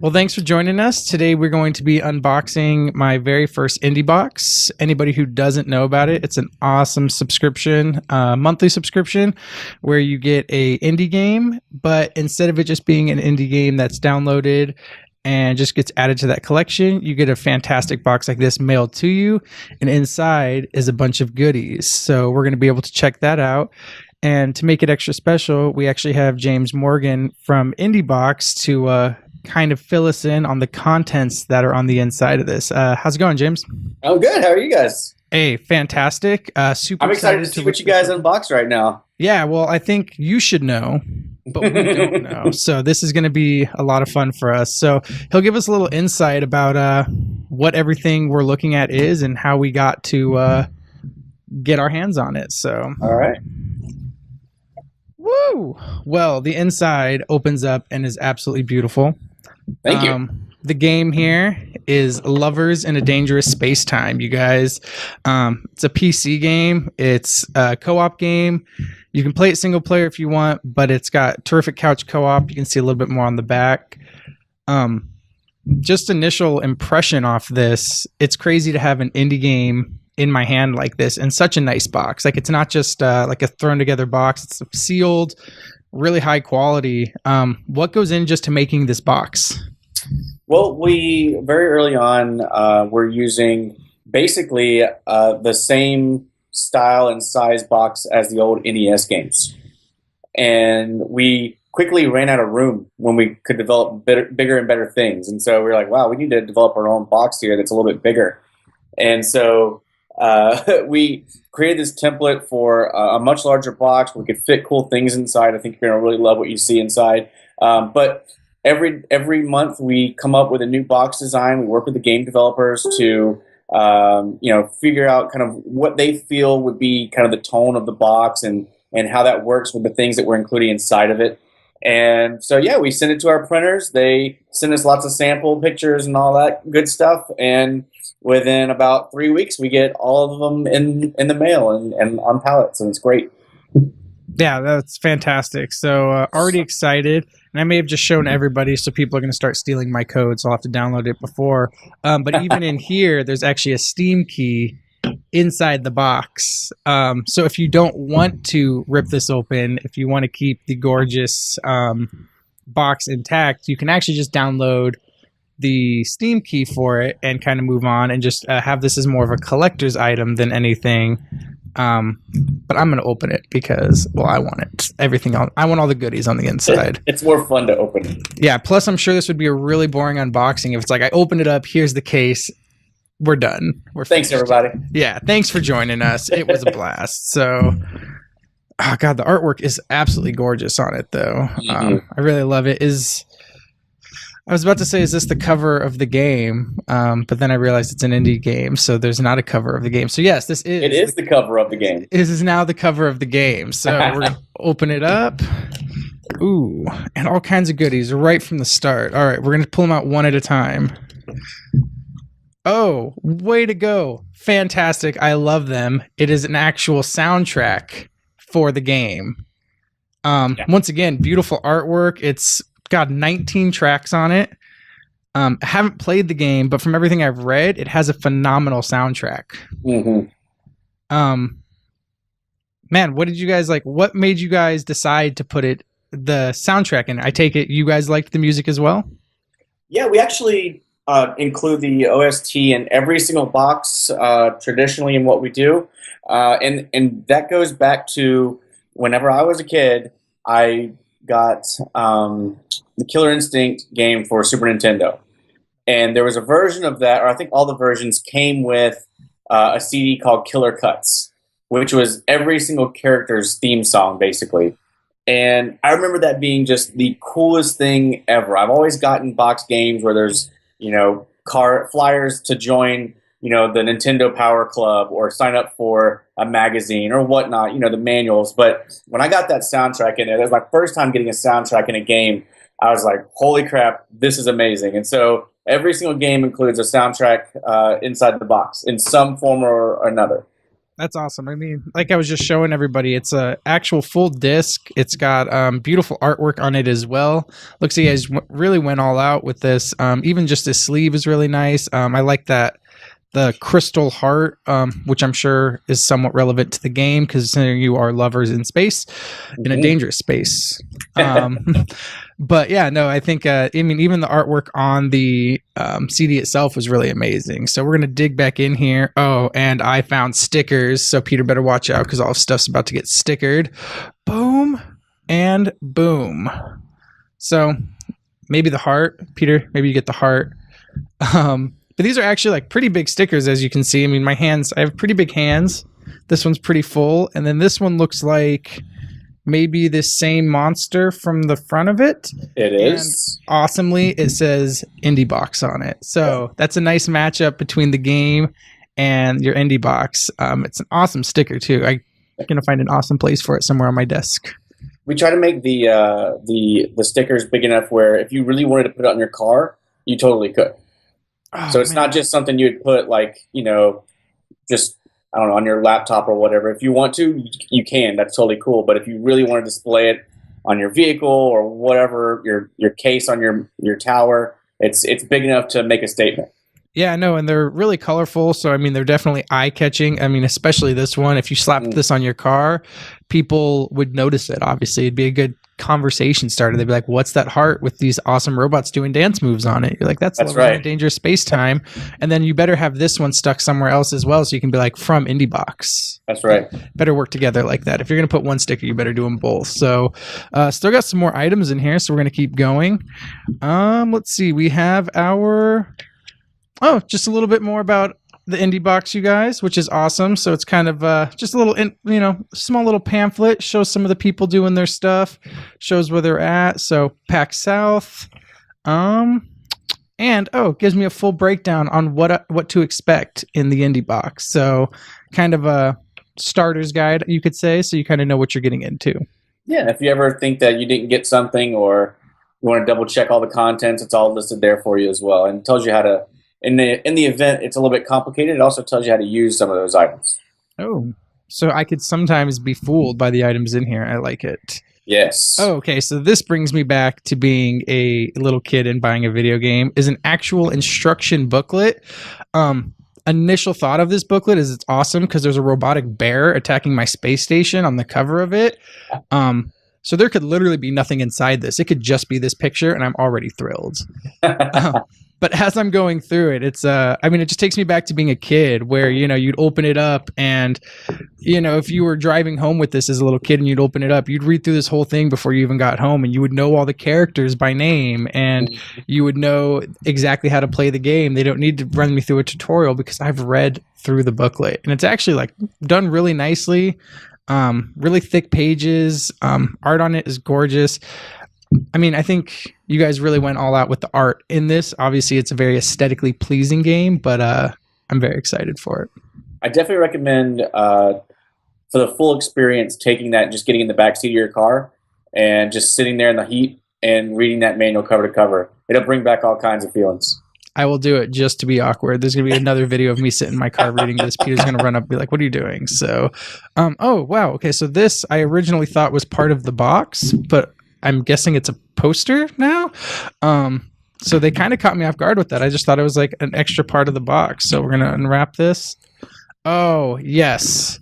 Well, thanks for joining us. Today we're going to be unboxing my very first Indiebox. Anybody who doesn't know about it, it's an awesome subscription, monthly subscription, where you get a indie game, but instead of it just being an indie game that's downloaded and just gets added to that collection, you get a fantastic box like this mailed to you, and inside is a bunch of goodies. So we're going to be able to check that out. And to make it extra special, we actually have James Morgan from Indiebox to kind of fill us in on the contents that are on the inside of this. How's it going, James? I'm good. How are you guys? Hey, fantastic. Super I'm excited to see what you guys unbox right now. Yeah, well, I think you should know, but we don't know. So this is going to be a lot of fun for us. So he'll give us a little insight about what everything we're looking at is and how we got to get our hands on it. So, all right. Woo! Well, the inside opens up and is absolutely beautiful. Thank you. The game here is Lovers in a Dangerous Spacetime, you guys. It's a PC game. It's a co-op game. You can play it single player if you want, but it's got terrific couch co-op. You can see a little bit more on the back. Just initial impression off this, it's crazy to have an indie game in my hand like this in such a nice box. Like, it's not just like a thrown together box. It's sealed, really high quality. What goes in just to making this box? Well, we very early on were using basically the same style and size box as the old NES games, and we quickly ran out of room when we could develop bigger and better things. And so we were like, wow, we need to develop our own box here that's a little bit bigger. And so we created this template for a much larger box where we could fit cool things inside. I think you're going to really love what you see inside. But every month we come up with a new box design. We work with the game developers to figure out kind of what they feel would be kind of the tone of the box and how that works with the things that we're including inside of it. And so, yeah, we send it to our printers. They send us lots of sample pictures and all that good stuff. And within about 3 weeks, we get all of them in the mail and on pallets, and it's great. Yeah, that's fantastic. So already excited, and I may have just shown everybody, so people are going to start stealing my code, so I'll have to download it before. But even in here, there's actually a Steam key inside the box. So if you don't want to rip this open, if you want to keep the gorgeous box intact, you can actually just download the Steam key for it and kind of move on and just have this as more of a collector's item than anything. But I'm going to open it because, well, I want it. Everything else. I want all the goodies on the inside. It's more fun to open. Yeah, plus I'm sure this would be a really boring unboxing if it's like, I open it up, here's the case, we're done. Thanks, everybody. Yeah, thanks for joining us. It was a blast. So, oh God, the artwork is absolutely gorgeous on it, though. I really love it. I was about to say, is this the cover of the game? But then I realized it's an indie game, so there's not a cover of the game. So yes, this is. It is the cover of the game. This is now the cover of the game. So we're going to open it up. Ooh, and all kinds of goodies right from the start. All right, we're going to pull them out one at a time. Oh, way to go. Fantastic. I love them. It is an actual soundtrack for the game. Once again, beautiful artwork. It's got 19 tracks on it. I haven't played the game, but from everything I've read, it has a phenomenal soundtrack. Man, what did you guys like? What made you guys decide to put the soundtrack in? I take it you guys liked the music as well? Yeah, we actually include the OST in every single box traditionally in what we do. And that goes back to whenever I was a kid, I got the Killer Instinct game for Super Nintendo. And there was a version of that, or I think all the versions came with a CD called Killer Cuts, which was every single character's theme song, basically. And I remember that being just the coolest thing ever. I've always gotten box games where there's, flyers to join the Nintendo Power Club or sign up for a magazine or whatnot, the manuals. But when I got that soundtrack in there, that was my first time getting a soundtrack in a game. I was like, holy crap, this is amazing. And so every single game includes a soundtrack inside the box in some form or another. That's awesome. I mean, like I was just showing everybody, it's a actual full disc. It's got beautiful artwork on it as well. Looks like you guys really went all out with this. Even just this sleeve is really nice. I like that the crystal heart, which I'm sure is somewhat relevant to the game because you are lovers in space, in a dangerous space. But yeah, no, I think even the artwork on the CD itself was really amazing. So we're gonna dig back in here. Oh, and I found stickers, so Peter better watch out because all stuff's about to get stickered. Boom and boom. So maybe the heart, Peter. Maybe you get the heart. But these are actually like pretty big stickers, as you can see. I mean, my hands, I have pretty big hands. This one's pretty full. And then this one looks like maybe this same monster from the front of it. It is. And awesomely, it says Indiebox on it. So that's a nice matchup between the game and your Indiebox. It's an awesome sticker, too. I'm going to find an awesome place for it somewhere on my desk. We try to make the stickers big enough where if you really wanted to put it on your car, you totally could. Oh, so it's not just something you'd put like, just, I don't know, on your laptop or whatever. If you want to, you can. That's totally cool. But if you really want to display it on your vehicle or whatever, your case on your tower, it's big enough to make a statement. Yeah, no, and they're really colorful. So, I mean, they're definitely eye-catching. I mean, especially this one. If you slapped this on your car, people would notice it, obviously. It'd be a good conversation starter. They'd be like, what's that heart with these awesome robots doing dance moves on it? You're like, that's right. Dangerous Spacetime. And then you better have this one stuck somewhere else as well, so you can be like, from Indiebox. That's right. Better work together like that. If you're going to put one sticker, you better do them both. So still got some more items in here, so we're going to keep going. Let's see. We have our... Oh, just a little bit more about the Indiebox, you guys, which is awesome. So it's kind of just a little, small little pamphlet, shows some of the people doing their stuff, shows where they're at. So PAX South, and gives me a full breakdown on what to expect in the Indiebox. So kind of a starter's guide, you could say, so you kind of know what you're getting into. Yeah, if you ever think that you didn't get something or you want to double check all the contents, it's all listed there for you as well, and it tells you how to. In the event, it's a little bit complicated. It also tells you how to use some of those items. Oh, so I could sometimes be fooled by the items in here. I like it. Yes. Oh, okay, so this brings me back to being a little kid and buying a video game. Is an actual instruction booklet. Initial thought of this booklet is it's awesome because there's a robotic bear attacking my space station on the cover of it. So there could literally be nothing inside this. It could just be this picture, and I'm already thrilled. But as I'm going through it, it's it just takes me back to being a kid where, you'd open it up and, if you were driving home with this as a little kid and you'd open it up, you'd read through this whole thing before you even got home, and you would know all the characters by name and you would know exactly how to play the game. They don't need to run me through a tutorial because I've read through the booklet, and it's actually like done really nicely. Really thick pages. Art on it is gorgeous. I mean, I think you guys really went all out with the art in this. Obviously, it's a very aesthetically pleasing game, but I'm very excited for it. I definitely recommend, for the full experience, taking that and just getting in the backseat of your car and just sitting there in the heat and reading that manual cover to cover. It'll bring back all kinds of feelings. I will do it just to be awkward. There's going to be another video of me sitting in my car reading this. Peter's going to run up and be like, what are you doing? So, oh, wow. Okay, so this I originally thought was part of the box, but I'm guessing it's a poster now. So they kind of caught me off guard with that. I just thought it was like an extra part of the box. So we're going to unwrap this. Oh, yes.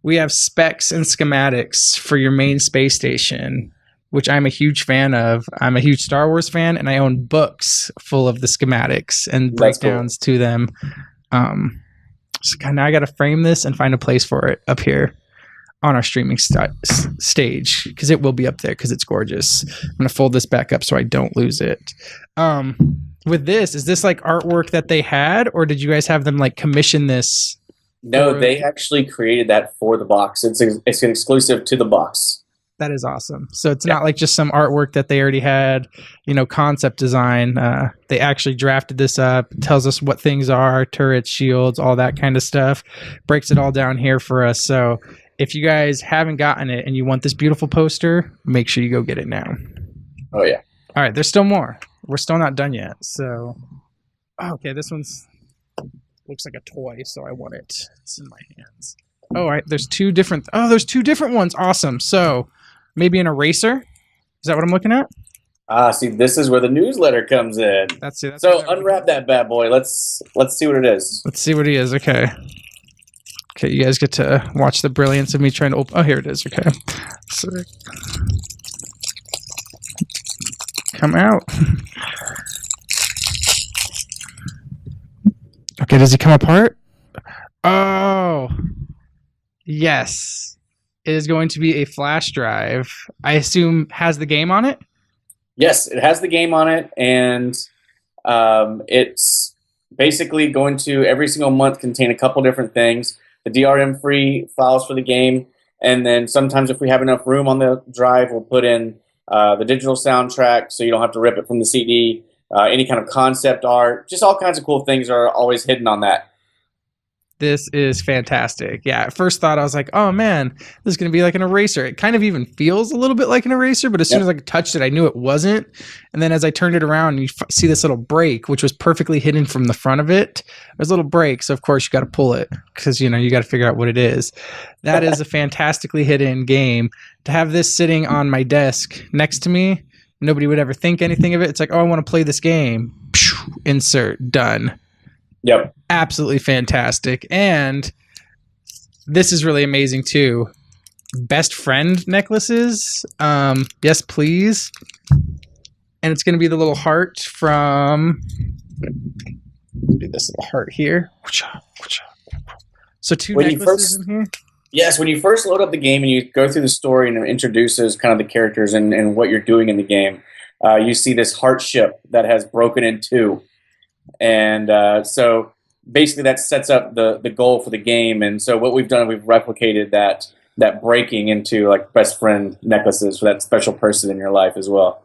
We have specs and schematics for your main space station, which I'm a huge fan of. I'm a huge Star Wars fan, and I own books full of the schematics and breakdowns to them. So now I got to frame this and find a place for it up here on our streaming stage, because it will be up there because it's gorgeous. I'm going to fold this back up so I don't lose it. With this, is this like artwork that they had, or did you guys have them like commission this? No, they actually created that for the box. It's an exclusive to the box. That is awesome. So it's not like just some artwork that they already had, concept design. They actually drafted this up, tells us what things are, turrets, shields, all that kind of stuff, breaks it all down here for us. So if you guys haven't gotten it and you want this beautiful poster, make sure you go get it now. Oh, yeah. All right, there's still more. We're still not done yet. So, okay, this one's looks like a toy, so I want it. It's in my hands. Oh, all right, there's two different ones. Awesome. So maybe an eraser. Is that what I'm looking at? See, this is where the newsletter comes in. That's it. So unwrap that bad boy. Let's see what it is. Let's see what he is. Okay. Okay, you guys get to watch the brilliance of me trying to open. Oh, here it is. Okay. So, come out. Okay, does he come apart? Oh, yes. It is going to be a flash drive. I assume has the game on it? Yes, it has the game on it, and it's basically going to every single month contain a couple different things. The DRM-free files for the game, and then sometimes if we have enough room on the drive, we'll put in the digital soundtrack so you don't have to rip it from the CD, any kind of concept art, just all kinds of cool things are always hidden on that. This is fantastic. Yeah, at first thought I was like, oh man, this is going to be like an eraser. It kind of even feels a little bit like an eraser, but as soon as I touched it, I knew it wasn't. And then as I turned it around, you see this little break, which was perfectly hidden from the front of it. There's a little break, so of course you got to pull it because, you got to figure out what it is. That is a fantastically hidden game. To have this sitting on my desk next to me, nobody would ever think anything of it. It's like, oh, I want to play this game. Insert, done. Yep. Absolutely fantastic. And this is really amazing too. Best friend necklaces. Yes, please. And it's going to be the little heart from... do this little heart here. So two necklaces in here. Yes, when you first load up the game and you go through the story and it introduces kind of the characters and what you're doing in the game, you see this heart ship that has broken in two. And so basically that sets up the goal for the game. And so what we've done, we've replicated that breaking into like best friend necklaces for that special person in your life as well.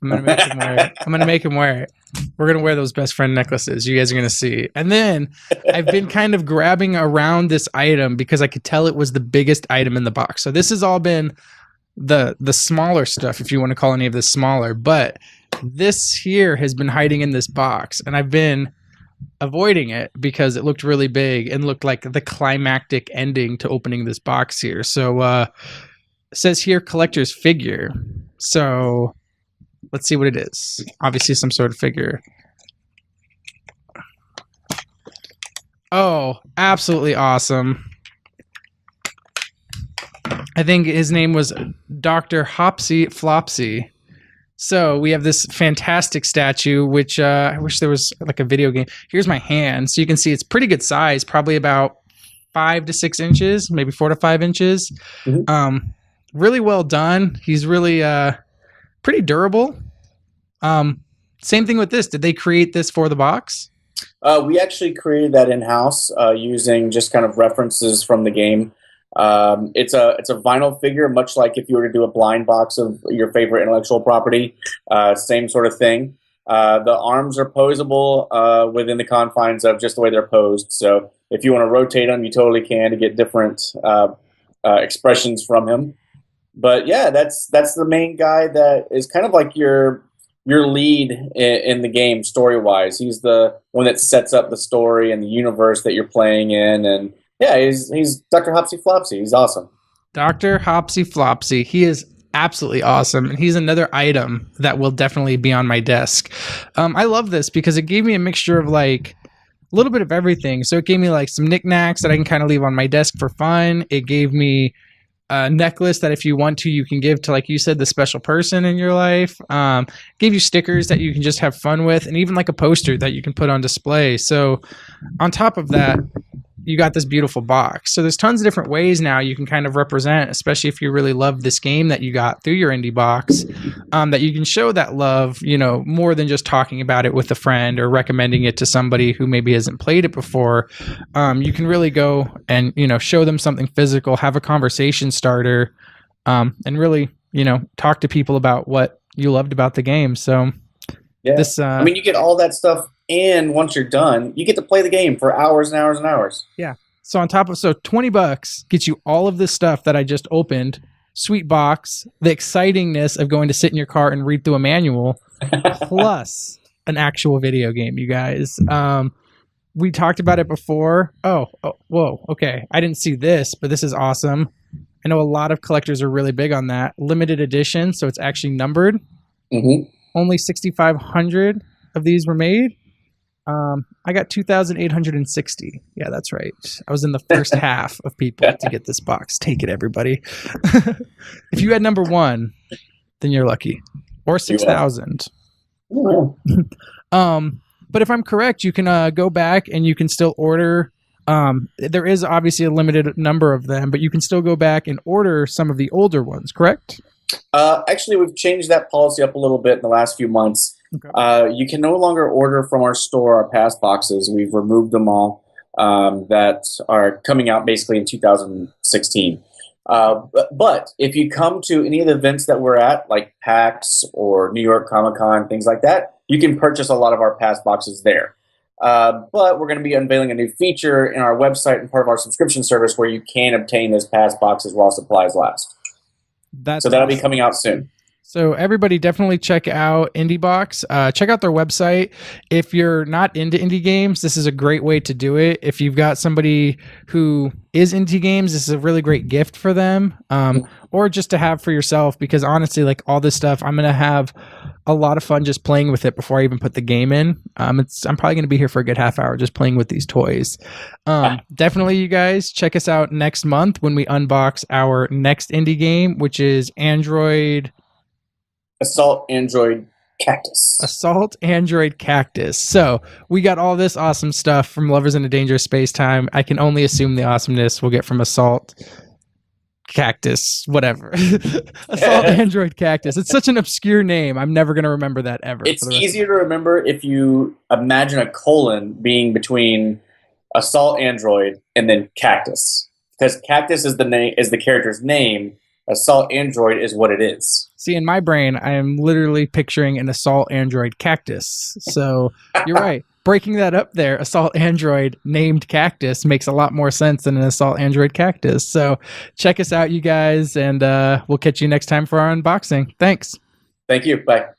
I'm going to make him wear it. I'm going to make him wear it. We're going to wear those best friend necklaces. You guys are going to see. And then I've been kind of grabbing around this item because I could tell it was the biggest item in the box. So this has all been the smaller stuff, if you want to call any of this smaller. But this here has been hiding in this box, and I've been avoiding it because it looked really big and looked like the climactic ending to opening this box here. So it says here collector's figure. So let's see what it is. Obviously some sort of figure. Oh, absolutely awesome. I think his name was Dr. Hopsy Flopsy. So we have this fantastic statue, which I wish there was like a video game. Here's my hand. So you can see it's pretty good size, probably about 5 to 6 inches, maybe 4 to 5 inches. Mm-hmm. Really well done. He's really pretty durable. Same thing with this. Did they create this for the box? We actually created that in-house using just kind of references from the game. It's a vinyl figure, much like if you were to do a blind box of your favorite intellectual property. Same sort of thing. The arms are posable within the confines of just the way they're posed. So if you want to rotate them, you totally can to get different expressions from him. But yeah, that's the main guy that is kind of like your lead in the game story-wise. He's the one that sets up the story and the universe that you're playing in, and yeah, he's Dr. Hopsy Flopsy. He's awesome. Dr. Hopsy Flopsy. He is absolutely awesome. And he's another item that will definitely be on my desk. I love this because it gave me a mixture of like a little bit of everything. So it gave me like some knickknacks that I can kind of leave on my desk for fun. It gave me a necklace that if you want to, you can give to, like you said, the special person in your life. Gave you stickers that you can just have fun with, and even like a poster that you can put on display. So on top of that, you got this beautiful box. So there's tons of different ways now you can kind of represent, especially if you really love this game that you got through your indie box, that you can show that love, more than just talking about it with a friend or recommending it to somebody who maybe hasn't played it before. You can really go and, show them something physical, have a conversation starter, and really, talk to people about what you loved about the game. So Yeah. You get all that stuff, and once you're done, you get to play the game for hours and hours and hours. Yeah. So $20 gets you all of this stuff that I just opened. Sweet box, the excitingness of going to sit in your car and read through a manual, plus an actual video game, you guys. We talked about it before. Whoa, okay. I didn't see this, but this is awesome. I know a lot of collectors are really big on that. Limited edition, so it's actually numbered. Mm-hmm. Only 6,500 of these were made. I got 2,860. Yeah, that's right. I was in the first half of people to get this box. Take it, everybody. If you had number 1, then you're lucky. Or 6,000. But if I'm correct, you can go back and you can still order. There is obviously a limited number of them, but you can still go back and order some of the older ones, correct? Actually, we've changed that policy up a little bit in the last few months. Okay. You can no longer order from our store our past boxes. We've removed them all that are coming out basically in 2016. But if you come to any of the events that we're at, like PAX or New York Comic Con, things like that, you can purchase a lot of our past boxes there. But we're going to be unveiling a new feature in our website and part of our subscription service where you can obtain those past boxes while supplies last. So that'll be coming out soon. So everybody definitely check out Indiebox. Check out their website. If you're not into indie games, this is a great way to do it. If you've got somebody who is into games, this is a really great gift for them, or just to have for yourself, because honestly, like all this stuff, I'm going to have a lot of fun just playing with it before I even put the game in. I'm probably going to be here for a good half hour just playing with these toys. Definitely, you guys, check us out next month when we unbox our next indie game, which is Assault Android Cactus. Assault Android Cactus. So we got all this awesome stuff from Lovers in a Dangerous Spacetime. I can only assume the awesomeness we'll get from Assault Cactus, whatever. Assault Android Cactus. It's such an obscure name. I'm never going to remember that ever. It's easier to remember if you imagine a colon being between Assault Android and then Cactus, because Cactus is the character's name. Assault Android is what it is. See, in my brain, I am literally picturing an Assault Android Cactus. So you're right. Breaking that up there, Assault Android named Cactus makes a lot more sense than an Assault Android Cactus. So check us out, you guys, and we'll catch you next time for our unboxing. Thanks. Thank you. Bye.